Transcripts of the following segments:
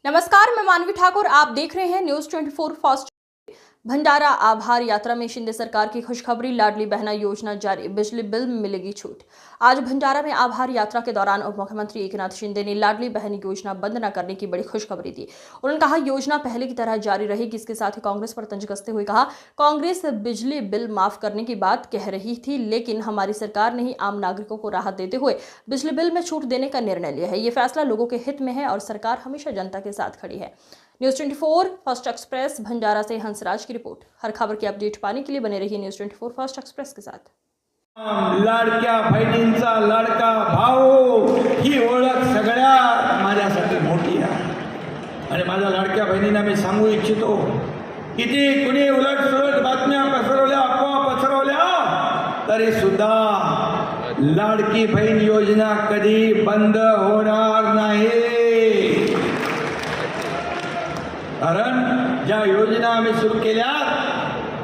नमस्कार, मैं मानवी ठाकुर। आप देख रहे हैं न्यूज 24 फास्ट। भंडारा आभार यात्रा में शिंदे सरकार की खुशखबरी, लाडली बहना योजना जारी, बिजली बिल में मिलेगी छूट। आज भंडारा में आभार यात्रा के दौरान उप मुख्यमंत्री एकनाथ शिंदे ने लाडली बहन योजना बंद न करने की बड़ी खुशखबरी दी। उन्होंने कहा योजना पहले की तरह जारी रहेगी। इसके साथ ही कांग्रेस पर तंज कसते हुए कहा, कांग्रेस बिजली बिल माफ करने की बात कह रही थी, लेकिन हमारी सरकार ने ही आम नागरिकों को राहत देते हुए बिजली बिल में छूट देने का निर्णय लिया है। ये फैसला लोगों के हित में है और सरकार हमेशा जनता के साथ खड़ी है। न्यूज 24 फास्ट एक्सप्रेस भंडारा से हंसराज की रिपोर्ट। हर खबर की अपडेट पाने के लिए बने रहिए न्यूज 24 फास्ट एक्सप्रेस के साथ। लाडक्या बहिणींचा लाडका भाऊ ही ओळख सगळ्या माझ्यासाठी मोठी आहे आणि माझ्या लाडक्या बहिणींना मी सांगू इच्छितो, किती कुणी उलट सुलट बातम्या पसरवल्या, अफवा पसरवल्या, तरी सुद्धा लाडकी बहीण योजना कधी बंद होणार नाही। कारण ज्या योजना आम्ही सुरू केल्या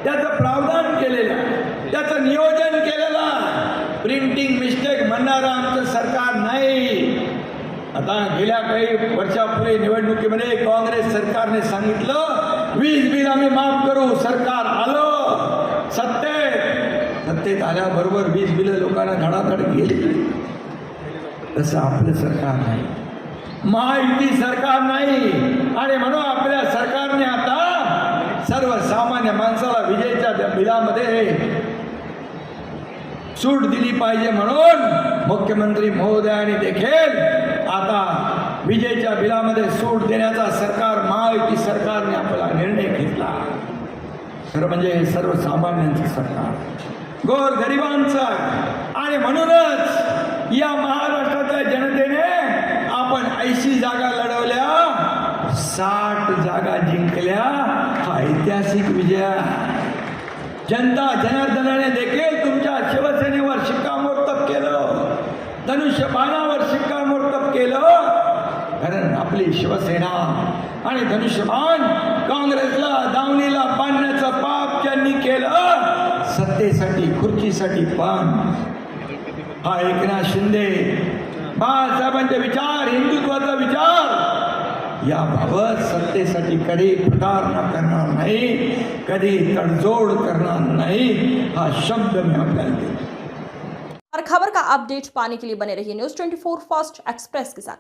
त्याचं प्रावधान केलेलं, त्याचं नियोजन केलेलं, प्रिंटिंग मिस्टेक म्हणणारं आमचं सरकार नाही। आता गेल्या काही वर्षापूर्वी निवडणुकीमध्ये काँग्रेस सरकारने सांगितलं वीज बिल आम्ही माफ करू। सरकार आलं सत्तेत आल्याबरोबर वीज बिल लोकांना धडाधड गेली। तसं आपलं सरकार नाही, महायुती सरकार नाही। आणि म्हणून आपल्या सरकारने आता सर्वसामान्य माणसाला विजेच्या बिलामध्ये सूट दिली पाहिजे, म्हणून मुख्यमंत्री महोदयांनी देखील आता विजेच्या बिलामध्ये सूट देण्याचा सरकार महायुती सरकारने आपला निर्णय घेतला। खरं म्हणजे सर्वसामान्यांचं सरकार, गोरगरिबांचं। आणि म्हणूनच या महाराष्ट्राच्या जनतेने आपण 80 जागा लढवल्या, 60 जागा जिंकल्या। हा ऐतिहासिक विजय। जनता जनार्दनाने देखील तुमच्या शिवसेनेवर शिक्कामोर्तब केलं, धनुष्यबाणावर शिक्कामोर्तब केलं। कारण आपली शिवसेना आणि धनुष्यबाण काँग्रेसला दावणीला बांधण्याचं पाप ज्यांनी केलं, सत्तेसाठी खुर्चीसाठी पण, हा एकनाथ शिंदे बाळासाहेबांचे विचार, हिंदुत्वाचा विचार, याबाबत सत्तेसाठी कधी प्रतारणा करणार नाही, कधी तडजोड करणार नाही, हा शब्द मी आपल्याला देतो। हर खबर का अपडेट पाने के लिए बने रहिए न्यूज 24 फास्ट एक्सप्रेस के साथ।